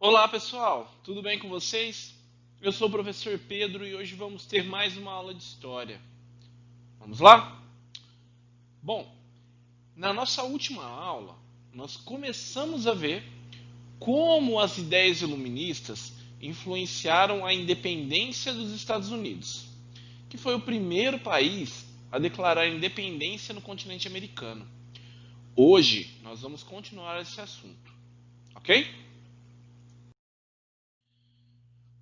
Olá pessoal, tudo bem com vocês? Eu sou o professor Pedro e hoje vamos ter mais uma aula de história. Vamos lá? Bom, na nossa última aula, nós começamos a ver como as ideias iluministas influenciaram a independência dos Estados Unidos, que foi o primeiro país a declarar independência no continente americano. Hoje nós vamos continuar esse assunto, ok?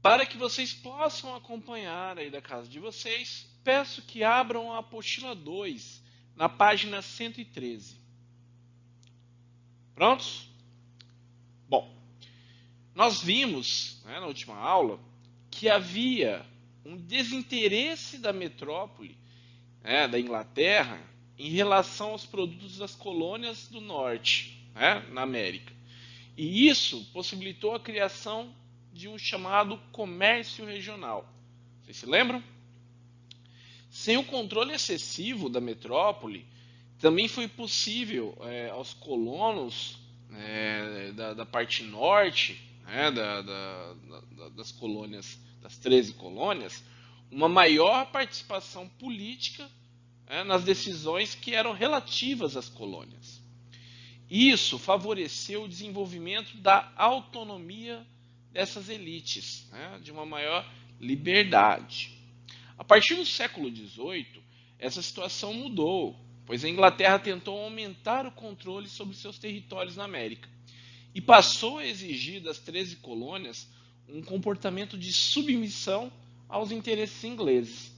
Para que vocês possam acompanhar aí da casa de vocês, peço que abram a apostila 2 na página 113. Prontos? Bom, nós vimos na última aula que havia um desinteresse da metrópole, da Inglaterra, em relação aos produtos das colônias do norte, na América. E isso possibilitou a criação de um chamado comércio regional. Vocês se lembram? Sem o controle excessivo da metrópole, também foi possível aos colonos da parte norte, das colônias, das 13 colônias, uma maior participação política nas decisões que eram relativas às colônias. Isso favoreceu o desenvolvimento da autonomia dessas elites, de uma maior liberdade. A partir do século XVIII, essa situação mudou, pois a Inglaterra tentou aumentar o controle sobre seus territórios na América e passou a exigir das 13 colônias um comportamento de submissão aos interesses ingleses.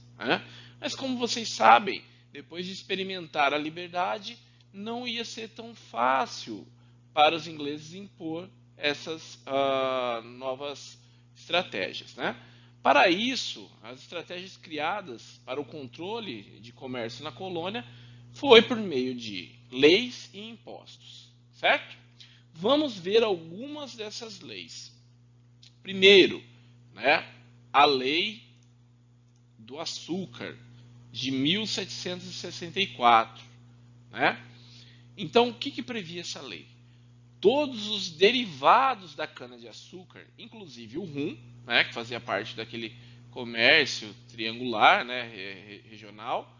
Mas como vocês sabem, depois de experimentar a liberdade, não ia ser tão fácil para os ingleses impor essas novas estratégias. Para isso, as estratégias criadas para o controle de comércio na colônia foi por meio de leis e impostos, certo? Vamos ver algumas dessas leis. Primeiro, a Lei do Açúcar, de 1764. Então, o que previa essa lei? Todos os derivados da cana-de-açúcar, inclusive o rum, que fazia parte daquele comércio triangular, regional,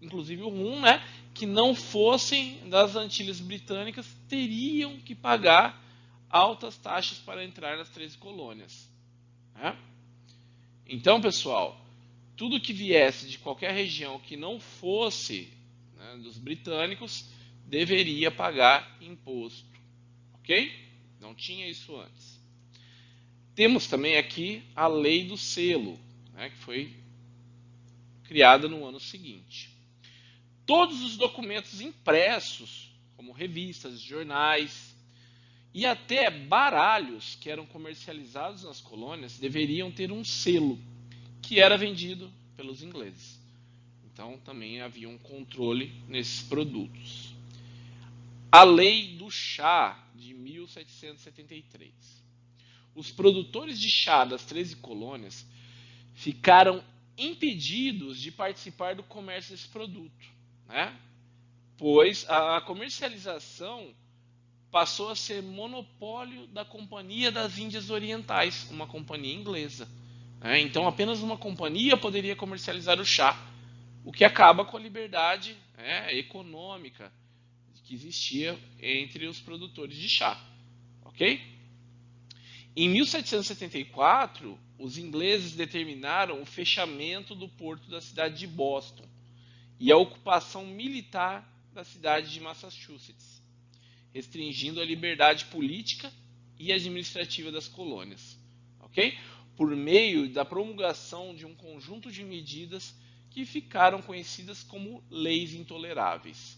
inclusive o rum, que não fossem das Antilhas Britânicas, teriam que pagar altas taxas para entrar nas 13 colônias. Então, pessoal, tudo que viesse de qualquer região que não fosse dos britânicos deveria pagar imposto, ok? Não tinha isso antes. Temos também aqui a Lei do Selo, que foi criada no ano seguinte. Todos os documentos impressos, como revistas, jornais e até baralhos que eram comercializados nas colônias, deveriam ter um selo que era vendido pelos ingleses. Então também havia um controle nesses produtos. A Lei do Chá, de 1773. Os produtores de chá das 13 colônias ficaram impedidos de participar do comércio desse produto, pois a comercialização passou a ser monopólio da Companhia das Índias Orientais, uma companhia inglesa. Então apenas uma companhia poderia comercializar o chá, o que acaba com a liberdade econômica que existia entre os produtores de chá, ok? Em 1774, os ingleses determinaram o fechamento do porto da cidade de Boston e a ocupação militar da cidade de Massachusetts, restringindo a liberdade política e administrativa das colônias, ok? Por meio da promulgação de um conjunto de medidas que ficaram conhecidas como leis intoleráveis.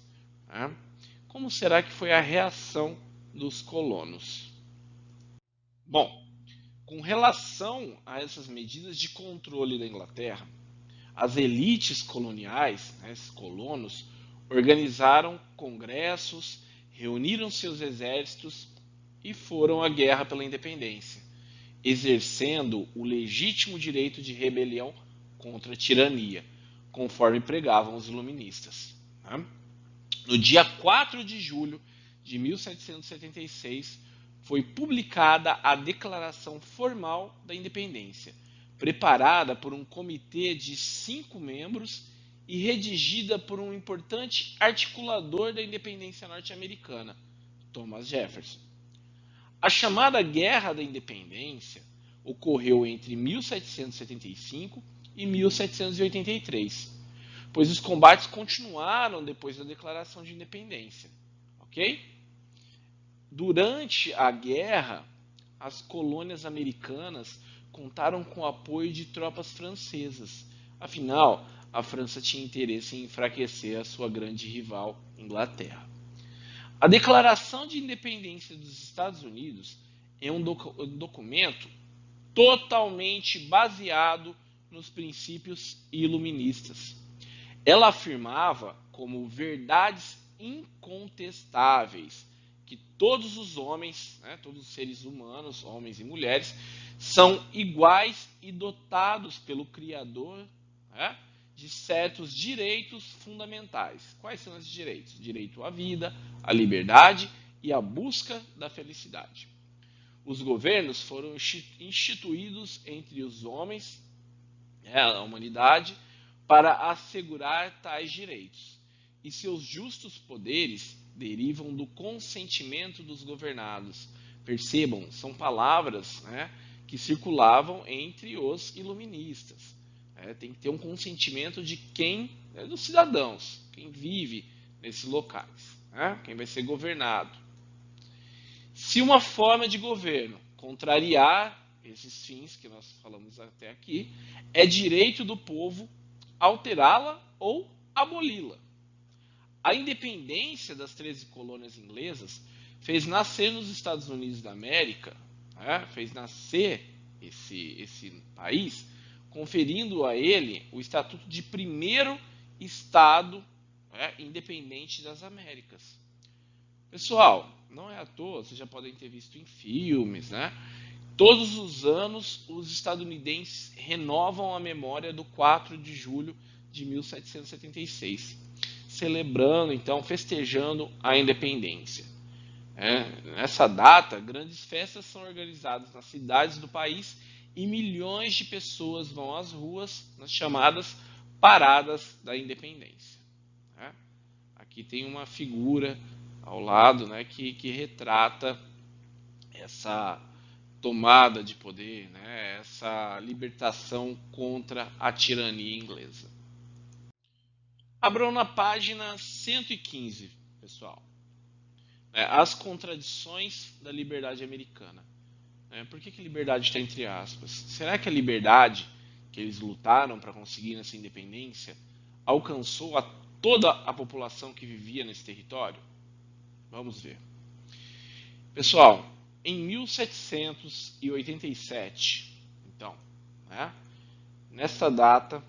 Como será que foi a reação dos colonos? Bom, com relação a essas medidas de controle da Inglaterra, as elites coloniais, esses colonos, organizaram congressos, reuniram seus exércitos e foram à guerra pela independência, exercendo o legítimo direito de rebelião contra a tirania, conforme pregavam os iluministas. No dia 4 de julho de 1776, foi publicada a Declaração Formal da Independência, preparada por um comitê de 5 membros e redigida por um importante articulador da independência norte-americana, Thomas Jefferson. A chamada Guerra da Independência ocorreu entre 1775 e 1783, pois os combates continuaram depois da Declaração de Independência, ok? Durante a guerra, as colônias americanas contaram com o apoio de tropas francesas. Afinal, a França tinha interesse em enfraquecer a sua grande rival, Inglaterra. A Declaração de Independência dos Estados Unidos é um documento totalmente baseado nos princípios iluministas. Ela afirmava como verdades incontestáveis que todos os homens, todos os seres humanos, homens e mulheres, são iguais e dotados pelo Criador de certos direitos fundamentais. Quais são esses direitos? Direito à vida, à liberdade e à busca da felicidade. Os governos foram instituídos entre os homens, a humanidade, para assegurar tais direitos. E seus justos poderes derivam do consentimento dos governados. Percebam, são palavras que circulavam entre os iluministas. Tem que ter um consentimento de quem? Dos cidadãos, quem vive nesses locais, quem vai ser governado. Se uma forma de governo contrariar esses fins que nós falamos até aqui, é direito do povo alterá-la ou aboli-la. A independência das 13 colônias inglesas fez nascer nos Estados Unidos da América, fez nascer esse país, conferindo a ele o estatuto de primeiro Estado independente das Américas. Pessoal, não é à toa, vocês já podem ter visto em filmes, todos os anos os estadunidenses renovam a memória do 4 de julho de 1776, celebrando, então, festejando a independência. Nessa data, grandes festas são organizadas nas cidades do país e milhões de pessoas vão às ruas nas chamadas paradas da independência. Aqui tem uma figura ao lado que retrata essa tomada de poder, essa libertação contra a tirania inglesa. Abram na página 115, pessoal. As contradições da liberdade americana. Por que liberdade está entre aspas? Será que a liberdade que eles lutaram para conseguir nessa independência alcançou a toda a população que vivia nesse território? Vamos ver. Pessoal, em 1787, então, nessa data,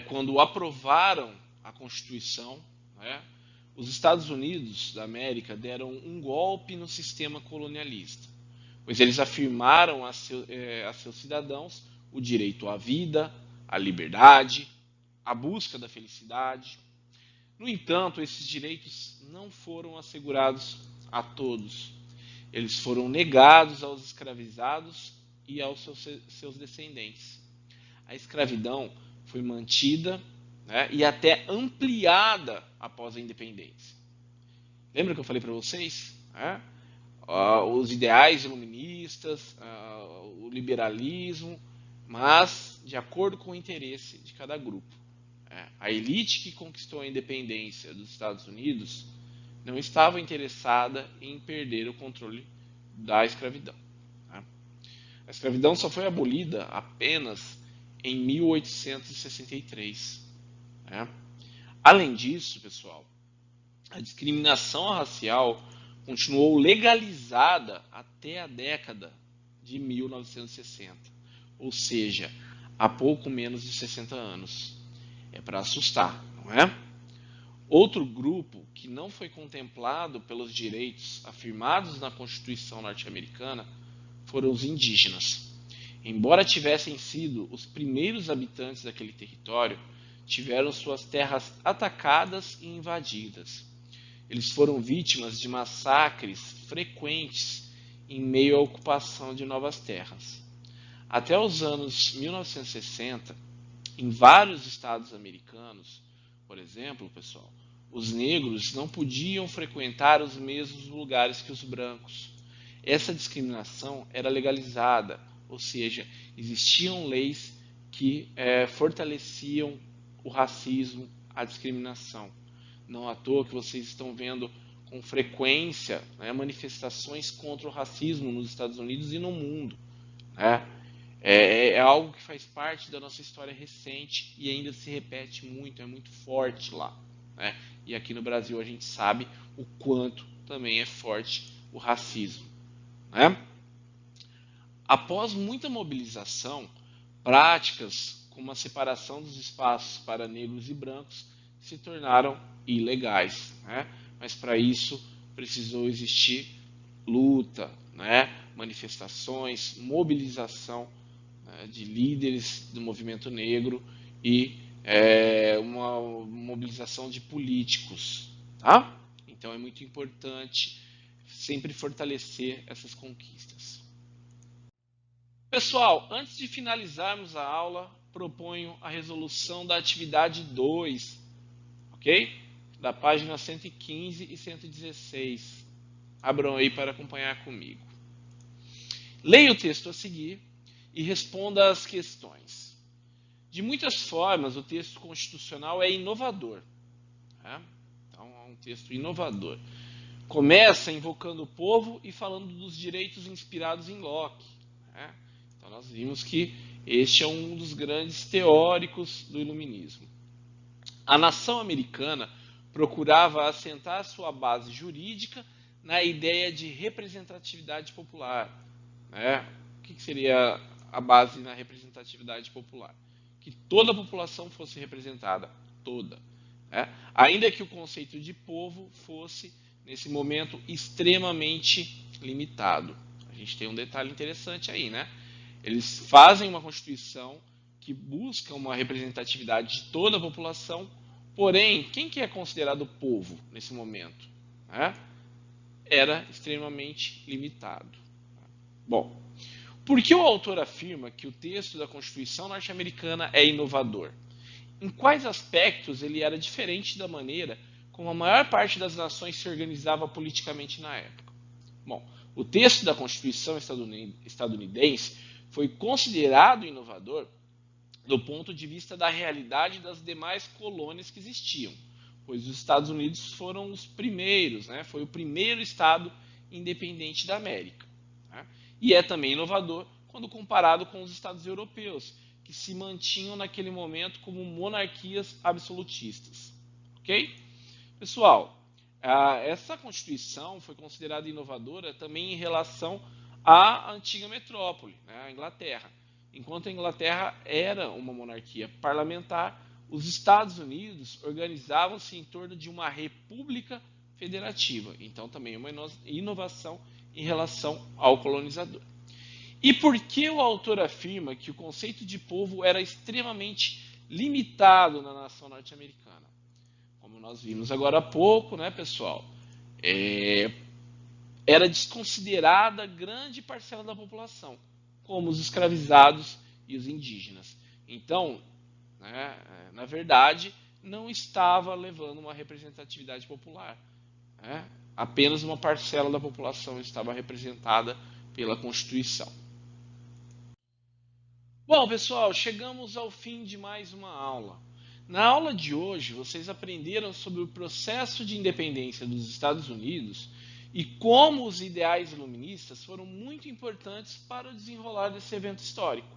quando aprovaram a Constituição, os Estados Unidos da América deram um golpe no sistema colonialista, pois eles afirmaram a seus cidadãos o direito à vida, à liberdade, à busca da felicidade. No entanto, esses direitos não foram assegurados a todos. Eles foram negados aos escravizados e aos seus descendentes. A escravidão foi mantida e até ampliada após a independência. Lembra que eu falei para vocês? Os ideais iluministas, o liberalismo, mas de acordo com o interesse de cada grupo. A elite que conquistou a independência dos Estados Unidos não estava interessada em perder o controle da escravidão. A escravidão só foi abolida apenas em 1863. Além disso, pessoal, a discriminação racial continuou legalizada até a década de 1960, ou seja, há pouco menos de 60 anos. É para assustar, não é? Outro grupo que não foi contemplado pelos direitos afirmados na Constituição norte-americana foram os indígenas. Embora tivessem sido os primeiros habitantes daquele território, tiveram suas terras atacadas e invadidas. eles foram vítimas de massacres frequentes em meio à ocupação de novas terras. Até os anos 1960, em vários estados americanos, por exemplo, pessoal, os negros não podiam frequentar os mesmos lugares que os brancos. Essa discriminação era legalizada, ou seja, existiam leis que fortaleciam o racismo, a discriminação. Não à toa que vocês estão vendo com frequência, né, manifestações contra o racismo nos Estados Unidos e no mundo. Né? É algo que faz parte da nossa história recente e ainda se repete muito, é muito forte lá. Né? E aqui no Brasil a gente sabe o quanto também é forte o racismo. Né? Após muita mobilização, práticas como a separação dos espaços para negros e brancos se tornaram ilegais. Né? Mas para isso precisou existir luta, né? Manifestações, mobilização, né, de líderes do movimento negro e uma mobilização de políticos. Tá? Então é muito importante sempre fortalecer essas conquistas. Pessoal, antes de finalizarmos a aula, proponho a resolução da atividade 2, ok? Da página 115 e 116. Abram aí para acompanhar comigo. Leia o texto a seguir e responda às questões. De muitas formas, o texto constitucional é inovador. Né? Então, é um texto inovador. Começa invocando o povo e falando dos direitos inspirados em Locke. Né? Então, nós vimos que este é um dos grandes teóricos do iluminismo. A nação americana procurava assentar sua base jurídica na ideia de representatividade popular. Né? O que seria a base na representatividade popular? Que toda a população fosse representada, toda. Né? Ainda que o conceito de povo fosse, nesse momento, extremamente limitado. A gente tem um detalhe interessante aí, né? Eles fazem uma Constituição que busca uma representatividade de toda a população, porém, quem que é considerado povo nesse momento? Né? Era extremamente limitado. Bom, por que o autor afirma que o texto da Constituição norte-americana é inovador? Em quais aspectos ele era diferente da maneira como a maior parte das nações se organizava politicamente na época? Bom, o texto da Constituição estadunidense foi considerado inovador do ponto de vista da realidade das demais colônias que existiam, pois os Estados Unidos foram os primeiros, né? Foi o primeiro estado independente da América. Né? E é também inovador quando comparado com os estados europeus, que se mantinham naquele momento como monarquias absolutistas. Ok? Pessoal, essa Constituição foi considerada inovadora também em relação à antiga metrópole, né, a Inglaterra. Enquanto a Inglaterra era uma monarquia parlamentar, os Estados Unidos organizavam-se em torno de uma república federativa. Então, também é uma inovação em relação ao colonizador. E por que o autor afirma que o conceito de povo era extremamente limitado na nação norte-americana? Como nós vimos agora há pouco, né, pessoal? Era desconsiderada grande parcela da população, como os escravizados e os indígenas. Então, né, na verdade, não estava levando uma representatividade popular. Né? Apenas uma parcela da população estava representada pela Constituição. Bom, pessoal, chegamos ao fim de mais uma aula. Na aula de hoje, vocês aprenderam sobre o processo de independência dos Estados Unidos e como os ideais iluministas foram muito importantes para o desenrolar desse evento histórico.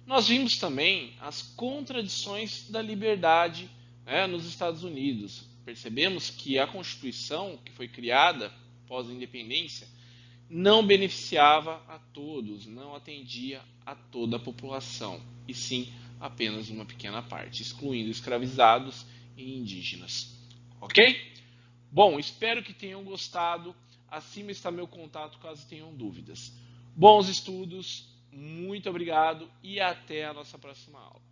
Nós vimos também as contradições da liberdade, né, nos Estados Unidos. Percebemos que a Constituição, que foi criada após a independência, não beneficiava a todos, não atendia a toda a população, e sim apenas uma pequena parte, excluindo escravizados e indígenas. Ok? Bom, espero que tenham gostado. Acima está meu contato caso tenham dúvidas. Bons estudos, muito obrigado e até a nossa próxima aula.